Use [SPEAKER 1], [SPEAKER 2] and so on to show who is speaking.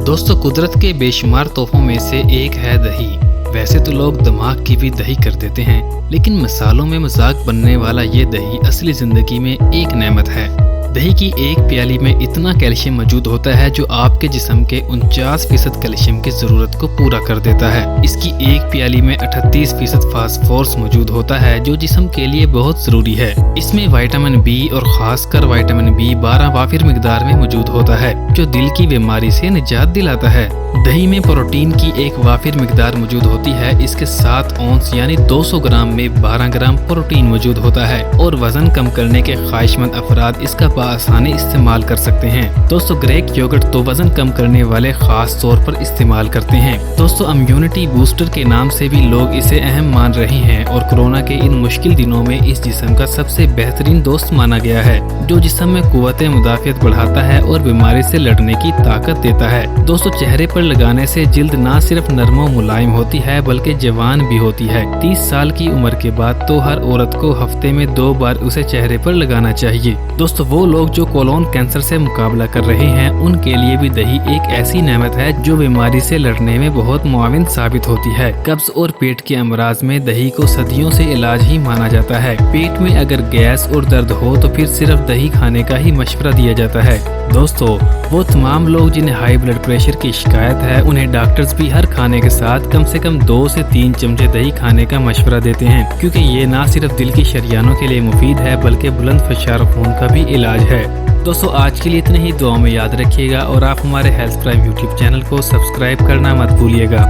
[SPEAKER 1] दोस्तों, कुदरत के बेशुमार तोहफों में से एक है दही। वैसे तो लोग दिमाग की भी दही कर देते हैं, लेकिन मिसालों में मजाक बनने वाला ये दही असली जिंदगी में एक नेमत है। दही की एक प्याली में इतना कैल्शियम मौजूद होता है जो आपके जिस्म के 49% कैल्शियम की जरूरत को पूरा कर देता है। इसकी एक प्याली में 38% फास्फोरस मौजूद होता है जो जिस्म के लिए बहुत जरूरी है। इसमें विटामिन बी और खासकर विटामिन बी 12 वाफिर मिकदार में मौजूद होता है जो दिल की बीमारी से निजात दिलाता है। दही में प्रोटीन की एक वाफिर मिकदार मौजूद होती है। इसके 7 औंस यानी 200 ग्राम में 12 ग्राम प्रोटीन मौजूद होता है और वजन कम करने के ख्वाहिशमंद अफराद इसका आसानी इस्तेमाल कर सकते हैं। दोस्तों, ग्रीक योगर्ट तो वजन कम करने वाले खास तौर पर इस्तेमाल करते हैं। दोस्तों, इम्यूनिटी बूस्टर के नाम से भी लोग इसे अहम मान रहे हैं और कोरोना के इन मुश्किल दिनों में इस जिस्म का सबसे बेहतरीन दोस्त माना गया है जो जिस्म में कुव्वत मुदाफियत बढ़ाता है और बीमारी से लड़ने की ताकत देता है। दोस्तों, चेहरे पर लगाने से जिल्द न सिर्फ नरम और मुलायम होती है बल्कि जवान भी होती है। 30 साल की उम्र के बाद तो हर औरत को हफ्ते में 2 बार उसे चेहरे पर लगाना चाहिए। दोस्तों, वो लोग जो कोलोन कैंसर से मुकाबला कर रहे हैं उनके लिए भी दही एक ऐसी नेमत है जो बीमारी से लड़ने में बहुत मुआविन साबित होती है। कब्ज और पेट के अमराज में दही को सदियों से इलाज ही माना जाता है। पेट में अगर गैस और दर्द हो तो फिर सिर्फ दही खाने का ही मशवरा दिया जाता है। दोस्तों, वो तमाम लोग जिन्हें हाई ब्लड प्रेशर की शिकायत है उन्हें डॉक्टर्स भी हर खाने के साथ कम से कम 2 से 3 चमचे दही खाने का मशवरा देते हैं, क्योंकि ये न सिर्फ दिल की शरियानों के लिए मुफीद है बल्कि बुलंद फशार खून का भी इलाज है। दोस्तों, आज के लिए इतना ही। दुआ में याद रखिएगा और आप हमारे हेल्थ प्राइम यूट्यूब चैनल को सब्सक्राइब करना मत भूलिएगा।